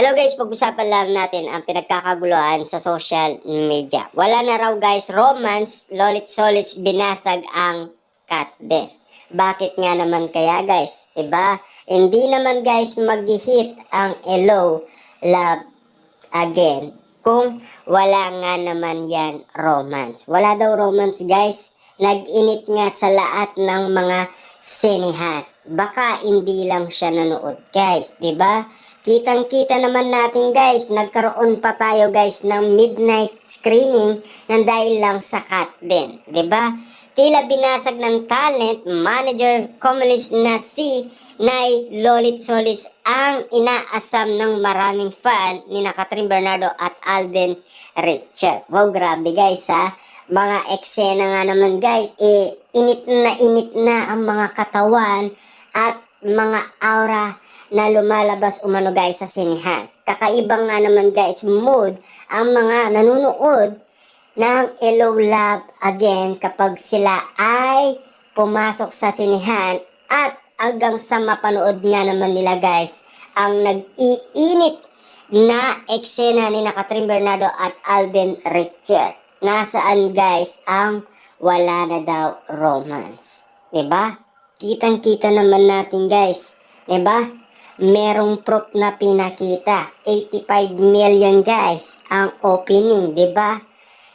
Hello guys, pag-usapan lang natin ang pinagkakaguluhan sa social media. Wala na raw guys romance, lolit solis binasag ang Katde. Bakit nga naman kaya guys? Diba? Hindi naman guys mag-hit ang Hello, Love Again kung wala nga naman yan romance. Wala daw romance guys. Nag-init nga sa lahat ng mga sinihan. Baka hindi lang siya nanood guys, diba? Kitang-kita naman natin guys, nagkaroon pa tayo guys ng midnight screening ng dahil lang sa cut din, 'di ba? Tila binasag ng talent manager Comelis na si Nay Lolit Solis ang inaasam ng maraming fan ni Catherine Bernardo at Alden Richard. Wow, grabe guys ha. Mga eksena nga naman guys, init na ang mga katawan at mga aura na lumalabas umano guys sa sinihan. Kakaibang nga naman guys mood ang mga nanonood ng Hello Love Again kapag sila ay pumasok sa sinihan at hanggang sa mapanood nga naman nila guys ang nag-iinit na eksena ni Catherine Bernardo at Alden Richard. Nasaan guys ang wala na daw romance. Diba? Kitang-kita naman natin guys. Diba? Merong proof na pinakita. 85 million guys ang opening, 'di ba?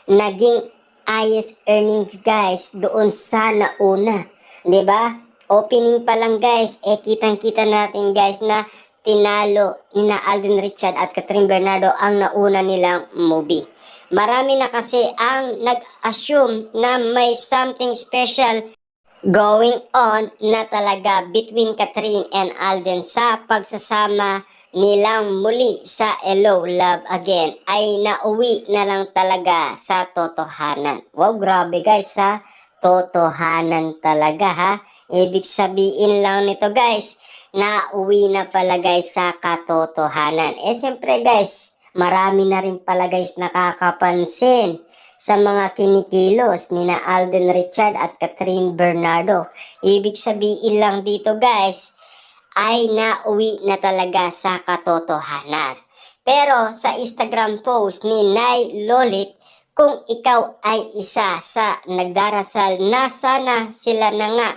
Naging highest earnings guys doon sa nauna, 'di ba? Opening pa lang guys, kitang-kita natin guys na tinalo ni Alden Richard at Catherine Bernardo ang nauna nilang movie. Marami na kasi ang nag-assume na may something special going on na talaga between Catherine and Alden sa pagsasama nilang muli sa Hello Love Again ay nauwi na lang talaga sa totohanan. Wow, grabe guys ha. Totohanan talaga ha. Ibig sabihin lang nito guys, nauwi na pala guys sa katotohanan. Siyempre guys, marami na rin pala guys nakakapansin sa mga kinikilos ni Alden Richard at Catherine Bernardo. Ibig sabihin lang dito guys, ay nauwi na talaga sa katotohanan. Pero sa Instagram post ni Nay Lolit, kung ikaw ay isa sa nagdarasal na sana sila na nga,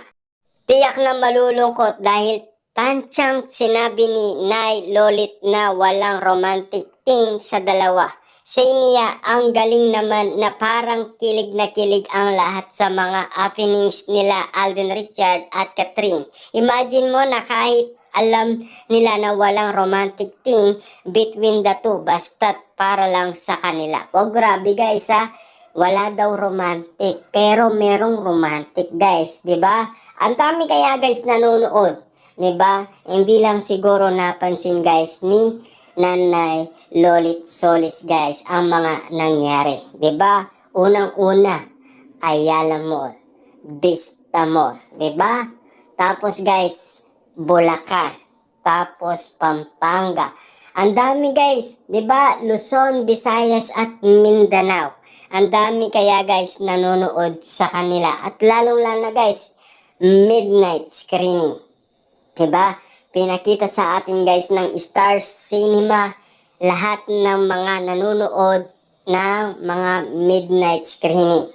tiyak na malulungkot dahil tansyang sinabi ni Nay Lolit na walang romantic thing sa dalawa. Sa niya, ang galing naman na parang kilig na kilig ang lahat sa mga happenings nila Alden Richard at Catherine. Imagine mo na kahit alam nila na walang romantic thing between the two, basta't para lang sa kanila. O grabe guys ha, wala daw romantic, pero merong romantic guys, di ba? Ang dami kaya guys nanonood, di ba? Hindi lang siguro napansin guys ni Nanay Lolit Solis guys ang mga nangyari, 'di ba? Unang-una, Ayala Mall, Vista Mall, 'di ba? Tapos guys, Bulacan, tapos Pampanga. Ang dami guys, 'di ba? Luzon, Visayas at Mindanao. Ang dami kaya guys nanonood sa kanila at lalong-lalo na guys, midnight screening. 'Di ba? Pinakita sa atin guys ng Star Cinema lahat ng mga nanonood ng mga midnight screening.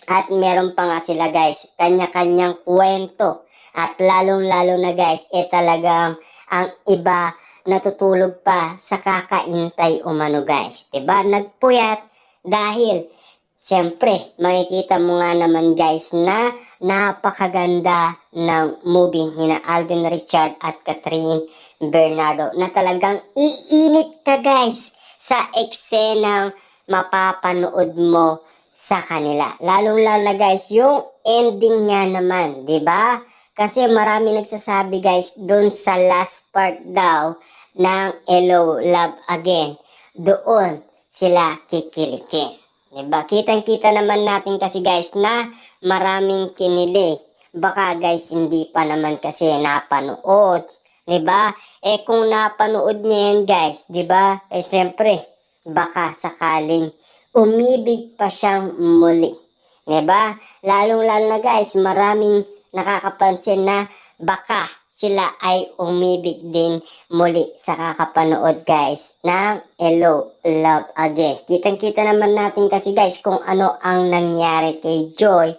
At meron pa nga sila guys, kanya-kanyang kwento. At lalong-lalo na guys, talagang ang iba natutulog pa sa kakaintay umano guys. Diba? Nagpuyat dahil siyempre, makikita mo nga naman guys na napakaganda ng movie ni Alden Richard at Catherine Bernardo na talagang iinit ka guys sa eksenang mapapanood mo sa kanila. Lalong-lalo na guys, yung ending nga naman, di ba? Kasi marami nagsasabi guys doon sa last part daw ng Hello Love Again. Doon sila kikilikin. Diba? Kitang-kita naman natin kasi guys na maraming kinilig. Baka guys hindi pa naman kasi napanood. Diba? Kung napanood niya yan guys, diba? Siyempre, baka sakaling umibig pa siyang muli. Diba? Lalong-lalo na guys, maraming nakakapansin na baka sila ay umibig din muli sa kakapanood guys ng Hello, Love Again. Kitang-kita naman natin kasi guys kung ano ang nangyari kay Joy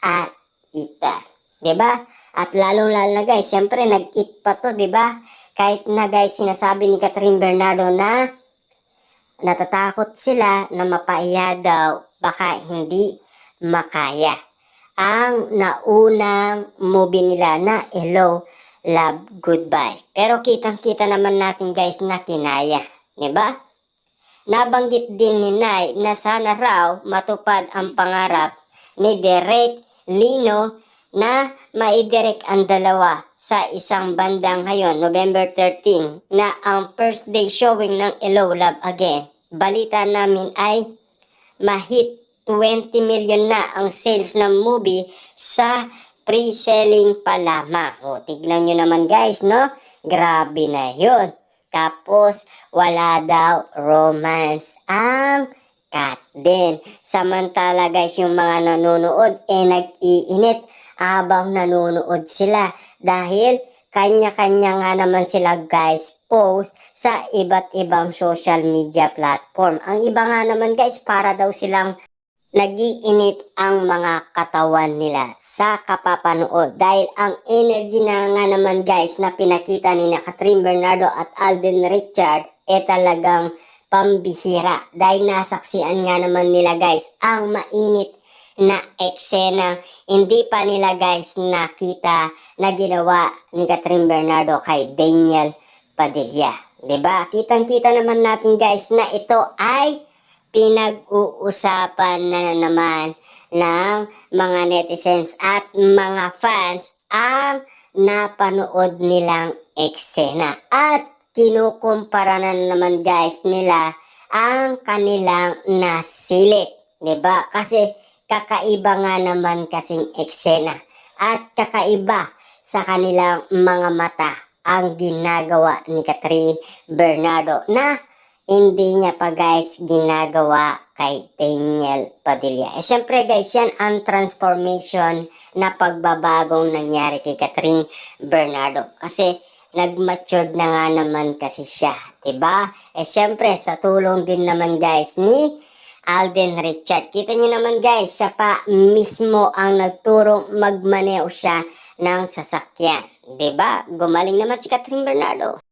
at Ethan. 'Di ba? At lalong-lalo na guys, syempre nag-it pa to, 'di ba? Kahit na guys sinasabi ni Catherine Bernardo na natatakot sila na mapaiya daw, baka hindi makaya ang naunang movie nila na Hello, Love, Goodbye. Pero kitang-kita naman natin guys na kinaya, 'di ba? Nabanggit din ni Nay na sana raw matupad ang pangarap ni Direk Lino na maidirect ang dalawa sa isang bandang ngayon, November 13, na ang first day showing ng Hello, Love Again. Balita namin ay mahit 20 million na ang sales ng movie sa pre-selling pa lamang. O, tignan nyo naman guys, no? Grabe na yun. Tapos, wala daw romance ang cut din. Samantala guys, yung mga nanonood, nag-iinit habang nanonood sila. Dahil, kanya-kanya nga naman sila guys post sa iba't ibang social media platform. Ang iba nga naman guys, para daw silang nag-iinit ang mga katawan nila sa kapapanood dahil ang energy na nga naman guys na pinakita ni Catherine Bernardo at Alden Richard talagang pambihira dahil nasaksihan nga naman nila guys ang mainit na eksena hindi pa nila guys nakita na ginawa ni Catherine Bernardo kay Daniel Padilla. 'Di ba? Kitang-kita naman natin guys na ito ay pinag-uusapan na naman ng mga netizens at mga fans ang napanood nilang eksena. At kinukumpara na naman guys nila ang kanilang nasilik. 'Di ba? Kasi kakaiba nga naman kasing eksena. At kakaiba sa kanilang mga mata ang ginagawa ni Catherine Bernardo na hindi niya pa guys ginagawa kay Daniel Padilla. Siyempre guys, yan ang transformation na pagbabagong nangyari kay Catherine Bernardo. Kasi nag-matured na nga naman kasi siya, 'di ba? Siyempre sa tulong din naman guys ni Alden Richard. Kita niyo naman guys, siya pa mismo ang nagturong magmaneho siya ng sasakyan. 'Di ba? Gumaling naman si Catherine Bernardo.